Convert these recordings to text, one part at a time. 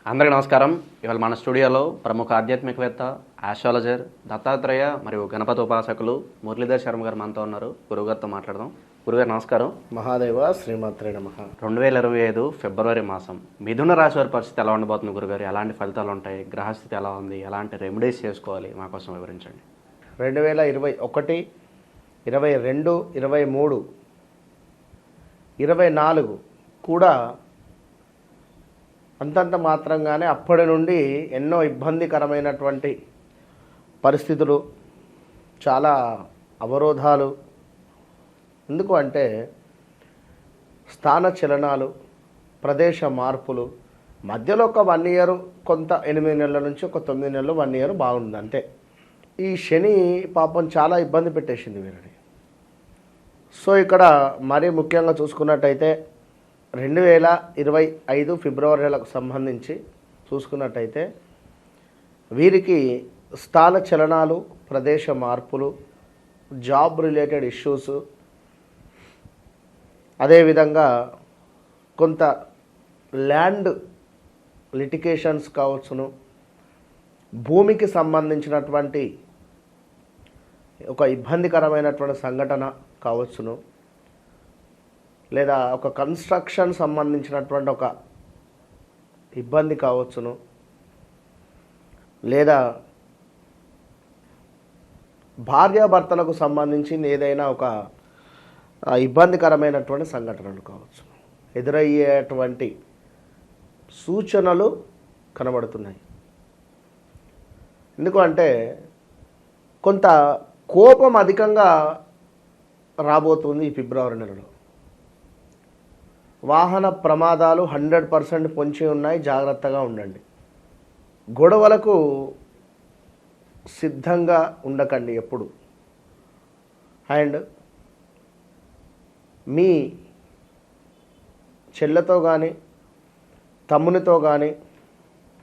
అందరికీ నమస్కారం. ఇవాళ మన స్టూడియోలో ప్రముఖ ఆధ్యాత్మికవేత్త, ఆస్ట్రాలజర్, దత్తాత్రేయ మరియు గణపతి ఉపాసకులు మురళీధర్ శర్మ గారు మనతో ఉన్నారు. గురుగారితో మాట్లాడదాం. గురుగారు నమస్కారం. మహాదేవ శ్రీమాత్రే నమః. 2025 ఫిబ్రవరి మాసం మిథున రాశి వారి పరిస్థితి ఎలా ఉండబోతుంది గురుగారు? ఎలాంటి ఫలితాలు ఉంటాయి? గ్రహస్థితి ఎలా ఉంది? ఎలాంటి రెమెడీస్ చేసుకోవాలి? మా కోసం వివరించండి. 2021, 22, 23, 24 కూడా అంతంత మాత్రంగానే అప్పటి నుండి ఎన్నో ఇబ్బందికరమైనటువంటి పరిస్థితులు, చాలా అవరోధాలు. ఎందుకు అంటే స్థాన చలనాలు, ప్రదేశ మార్పులు, మధ్యలో ఒక 1 ఇయర్, కొంత 8 నెలల నుంచి ఒక 9 నెలలు, 1 ఇయర్ బాగుంది అంతే. ఈ శని పాపం చాలా ఇబ్బంది పెట్టేసింది వీరిని. సో ఇక్కడ మరీ ముఖ్యంగా చూసుకున్నట్టయితే 2025 ఫిబ్రవరి నెలకు సంబంధించి చూసుకున్నట్టయితే వీరికి స్థాన చలనాలు, ప్రదేశ మార్పులు, జాబ్ రిలేటెడ్ ఇష్యూస్, అదేవిధంగా కొంత ల్యాండ్ లిటిగేషన్స్ కావచ్చును, భూమికి సంబంధించినటువంటి ఒక ఇబ్బందికరమైనటువంటి సంఘటన కావచ్చును, లేదా ఒక కన్స్ట్రక్షన్ సంబంధించినటువంటి ఒక ఇబ్బంది కావచ్చును, లేదా భార్యాభర్తలకు సంబంధించింది ఏదైనా ఒక ఇబ్బందికరమైనటువంటి సంఘటనలు కావచ్చు. ఎదురయ్యేటువంటి సూచనలు కనబడుతున్నాయి. ఎందుకంటే కొంత కోపం అధికంగా రాబోతుంది ఈ ఫిబ్రవరి నెలలో. వాహన ప్రమాదాలు 100% పొంచి ఉన్నాయి, జాగ్రత్తగా ఉండండి. గొడవలకు సిద్ధంగా ఉండకండి ఎప్పుడు. అండ్ మీ చెల్లెతో కానీ, తమ్మునితో కానీ,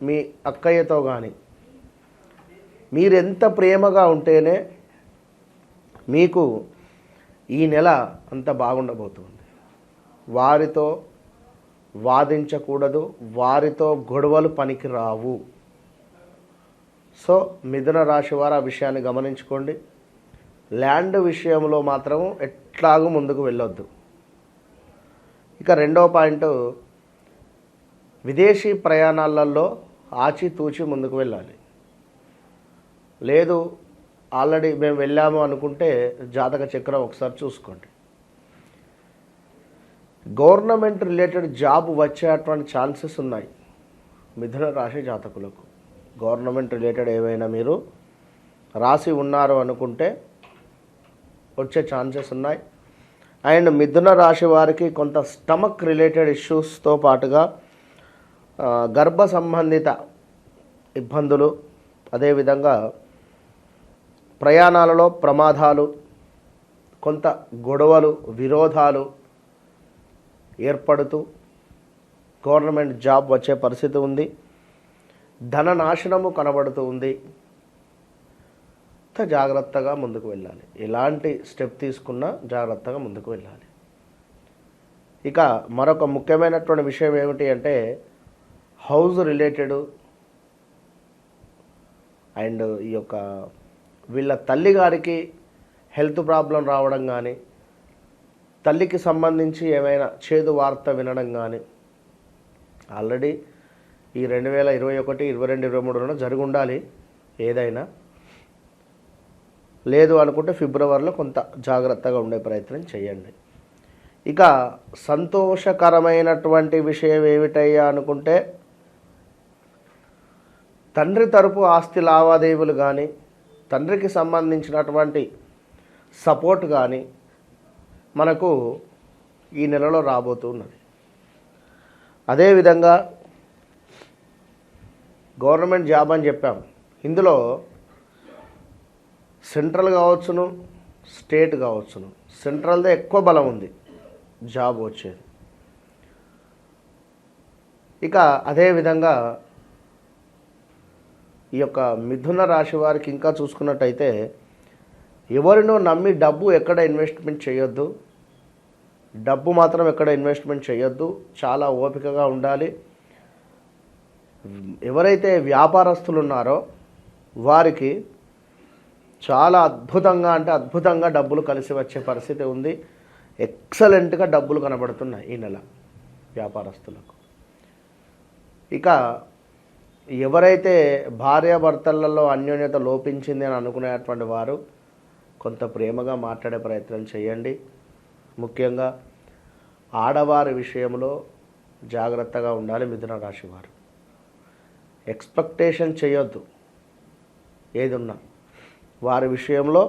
మీ అక్కయ్యతో కానీ మీరెంత ప్రేమగా ఉంటేనే మీకు ఈ నెల అంత బాగుండబోతుంది. వారితో వాదించకూడదు, వారితో గొడవలు పనికి రావు. సో మిథున రాశి వారు ఆ విషయాన్ని గమనించుకోండి. ల్యాండ్ విషయంలో మాత్రం ఎట్లాగూ ముందుకు వెళ్ళొద్దు. ఇక రెండవ పాయింట్, విదేశీ ప్రయాణాలలో ఆచితూచి ముందుకు వెళ్ళాలి. లేదు ఆల్రెడీ మేము వెళ్ళాము అనుకుంటే జాతక చక్రం ఒకసారి చూసుకోండి. గవర్నమెంట్ రిలేటెడ్ జాబ్ వచ్చేటువంటి ఛాన్సెస్ ఉన్నాయి మిథున రాశి జాతకులకు. గవర్నమెంట్ రిలేటెడ్ ఏవైనా మీరు రాసి ఉన్నారు అనుకుంటే వచ్చే ఛాన్సెస్ ఉన్నాయి. అండ్ మిథున రాశి వారికి కొంత స్టమక్ రిలేటెడ్ ఇష్యూస్తో పాటుగా గర్భ సంబంధిత ఇబ్బందులు, అదేవిధంగా ప్రయాణాలలో ప్రమాదాలు, కొంత గొడవలు, విరోధాలు ఏర్పడుతూ గవర్నమెంట్ జాబ్ వచ్చే పరిస్థితి ఉంది. ధన నాశనము కనబడుతూ ఉంది. జాగ్రత్తగా ముందుకు వెళ్ళాలి. ఎలాంటి స్టెప్ తీసుకున్నా జాగ్రత్తగా ముందుకు వెళ్ళాలి. ఇక మరొక ముఖ్యమైనటువంటి విషయం ఏమిటి అంటే హౌస్ రిలేటెడ్ అండ్ ఈ యొక్క వీళ్ళ తల్లి గారికి హెల్త్ ప్రాబ్లం రావడం కానీ, తల్లికి సంబంధించి ఏమైనా చేదు వార్త వినడం కానీ ఆల్రెడీ ఈ 2021, 22, 23లో జరిగి ఉండాలి. ఏదైనా లేదు అనుకుంటే ఫిబ్రవరిలో కొంత జాగ్రత్తగా ఉండే ప్రయత్నం చేయండి. ఇక సంతోషకరమైనటువంటి విషయం ఏమిటయ్యా అనుకుంటే తండ్రి తరపు ఆస్తి లావాదేవీలు కానీ, తండ్రికి సంబంధించినటువంటి సపోర్ట్ కానీ మనకు ఈ నెలలో రాబోతున్నది. అదేవిధంగా గవర్నమెంట్ జాబ్ అని చెప్పాం. ఇందులో సెంట్రల్ కావచ్చును, స్టేట్ కావచ్చును. సెంట్రల్దే ఎక్కువ బలం ఉంది జాబ్ వచ్చేది. ఇక అదేవిధంగా ఈ యొక్క మిథున రాశి వారికి ఇంకా చూసుకున్నట్టయితే ఎవరినో నమ్మి డబ్బు ఎక్కడ ఇన్వెస్ట్మెంట్ చేయొద్దు. డబ్బు మాత్రం ఎక్కడ ఇన్వెస్ట్మెంట్ చేయొద్దు. చాలా ఓపికగా ఉండాలి. ఎవరైతే వ్యాపారస్తులు ఉన్నారో వారికి చాలా అద్భుతంగా అంటే అద్భుతంగా డబ్బులు కలిసి వచ్చే పరిస్థితి ఉంది. ఎక్సలెంట్గా డబ్బులు కనబడుతున్నాయి ఈ నెల వ్యాపారస్తులకు. ఇక ఎవరైతే భార్యాభర్తలలో అన్యోన్యత లోపించింది అని అనుకునేటువంటి వారు కొంత ప్రేమగా మాట్లాడే ప్రయత్నం చేయండి. ముఖ్యంగా ఆడవారి విషయంలో జాగ్రత్తగా ఉండాలి. మిథున రాశి వారు ఎక్స్పెక్టేషన్ చేయొద్దు. ఏదున్నా వారి విషయంలో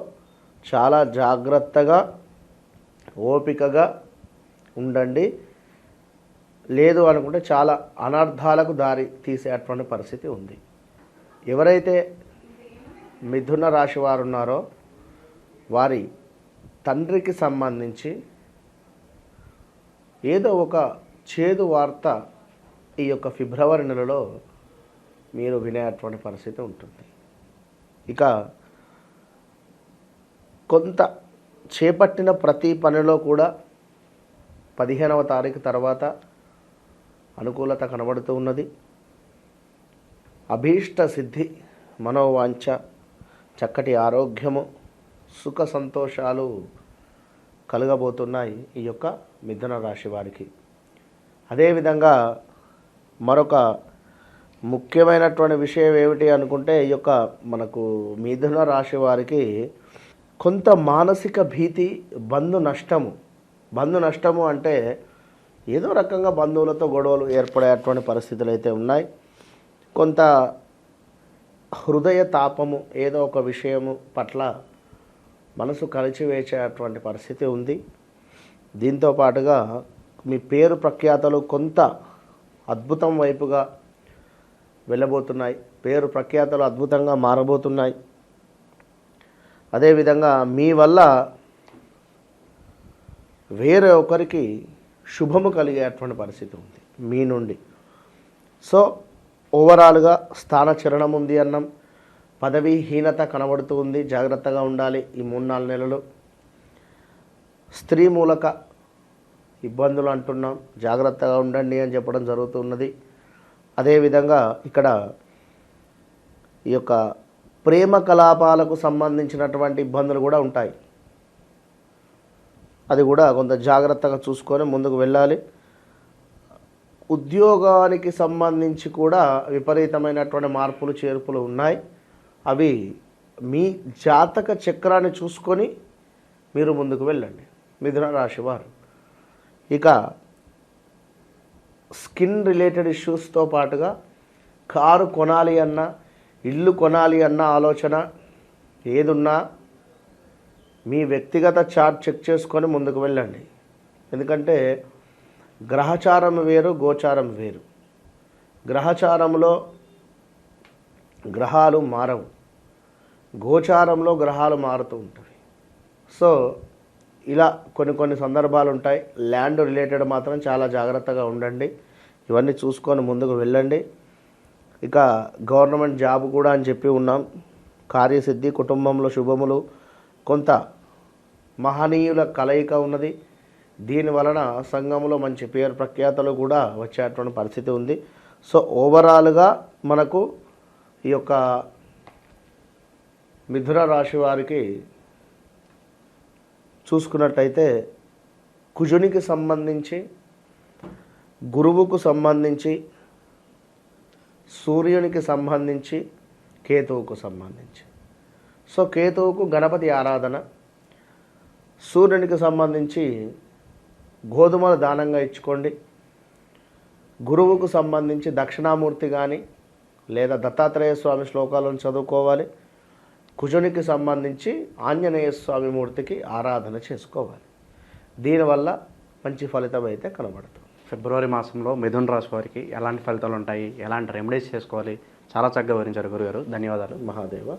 చాలా జాగ్రత్తగా ఓపికగా ఉండండి. లేదు అనుకుంటే చాలా అనర్థాలకు దారి తీసేటువంటి పరిస్థితి ఉంది. ఎవరైతే మిథున రాశి వారు ఉన్నారో వారి తండ్రికి సంబంధించి ఏదో ఒక చేదు వార్త ఈ యొక్క ఫిబ్రవరి నెలలో మీరు వినేటువంటి పరిస్థితి ఉంటుంది. ఇక కొంత చేపట్టిన ప్రతి పనిలో కూడా 15వ తారీఖు తర్వాత అనుకూలత కనబడుతూ ఉన్నది. అభీష్ట సిద్ధి, మనోవాంఛ, చక్కటి ఆరోగ్యము, సుఖ సంతోషాలు కలగబోతున్నాయి ఈ యొక్క మిథున రాశి వారికి. అదేవిధంగా మరొక ముఖ్యమైనటువంటి విషయం ఏమిటి అనుకుంటే ఈ యొక్క మనకు మిథున రాశి వారికి కొంత మానసిక భీతి, బంధు నష్టము అంటే ఏదో రకంగా బంధువులతో గొడవలు ఏర్పడేటువంటి పరిస్థితులు అయితే ఉన్నాయి. కొంత హృదయ తాపము, ఏదో ఒక విషయము పట్ల మనసు కలిచివేసేటువంటి పరిస్థితి ఉంది. దీంతో పాటుగా మీ పేరు ప్రఖ్యాతలు కొంత అద్భుతం వైపుగా వెళ్ళబోతున్నాయి. పేరు ప్రఖ్యాతలు అద్భుతంగా మారబోతున్నాయి. అదేవిధంగా మీ వల్ల వేరే ఒకరికి శుభము కలిగేటువంటి పరిస్థితి ఉంది మీ నుండి. సో ఓవరాల్గా స్థానచలనం ఉంది అన్నాం. పదవీహీనత కనబడుతూ ఉంది. జాగ్రత్తగా ఉండాలి ఈ 3-4 నెలలు. స్త్రీ మూలక ఇబ్బందులు అంటున్నాం, జాగ్రత్తగా ఉండండి అని చెప్పడం జరుగుతున్నది. అదేవిధంగా ఇక్కడ ఈ యొక్క ప్రేమ కలాపాలకు సంబంధించినటువంటి ఇబ్బందులు కూడా ఉంటాయి. అది కూడా కొంత జాగ్రత్తగా చూసుకొని ముందుకు వెళ్ళాలి. ఉద్యోగానికి సంబంధించి కూడా విపరీతమైనటువంటి మార్పులు చేర్పులు ఉన్నాయి. అవి మీ జాతక చక్రాన్ని చూసుకొని మీరు ముందుకు వెళ్ళండి మిథున రాశి వారు. ఇక స్కిన్ రిలేటెడ్ ఇష్యూస్తో పాటుగా కారు కొనాలి అన్నా, ఇల్లు కొనాలి అన్న ఆలోచన ఏదున్నా మీ వ్యక్తిగత చార్ట్ చెక్ చేసుకొని ముందుకు వెళ్ళండి. ఎందుకంటే గ్రహచారం వేరు, గోచారం వేరు. గ్రహచారంలో గ్రహాలు మారవు, గోచారంలో గ్రహాలు మారుతూ ఉంటాయి. సో ఇలా కొన్ని సందర్భాలు ఉంటాయి. ల్యాండ్ రిలేటెడ్ మాత్రం చాలా జాగ్రత్తగా ఉండండి. ఇవన్నీ చూసుకొని ముందుకు వెళ్ళండి. ఇక గవర్నమెంట్ జాబ్ కూడా అని చెప్పి ఉన్నాం. కార్యసిద్ధి, కుటుంబంలో శుభములు, కొంత మహనీయుల కలయిక ఉన్నది. దీని వలన సంఘంలో మంచి పేరు ప్రఖ్యాతలు కూడా వచ్చేటువంటి పరిస్థితి ఉంది. సో ఓవరాల్గా మనకు ఈ యొక్క మిథున రాశి వారికి చూసుకున్నట్టయితే కుజునికి సంబంధించి, గురువుకు సంబంధించి, సూర్యునికి సంబంధించి, కేతువుకు సంబంధించి. సో కేతువుకు గణపతి ఆరాధన, సూర్యునికి సంబంధించి గోధుమలు దానంగా ఇచ్చుకోండి. గురువుకు సంబంధించి దక్షిణామూర్తి కానీ లేదా దత్తాత్రేయ స్వామి శ్లోకాలను చదువుకోవాలి. కుజునికి సంబంధించి ఆంజనేయ స్వామి మూర్తికి ఆరాధన చేసుకోవాలి. దీనివల్ల మంచి ఫలితం అయితే కనబడుతుంది. ఫిబ్రవరి మాసంలో మిథున రాశి వారికి ఎలాంటి ఫలితాలు ఉంటాయి, ఎలాంటి రెమెడీస్ చేసుకోవాలి, చాలా చక్కగా వివరించారు గురుగారు. ధన్యవాదాలు. మహాదేవ.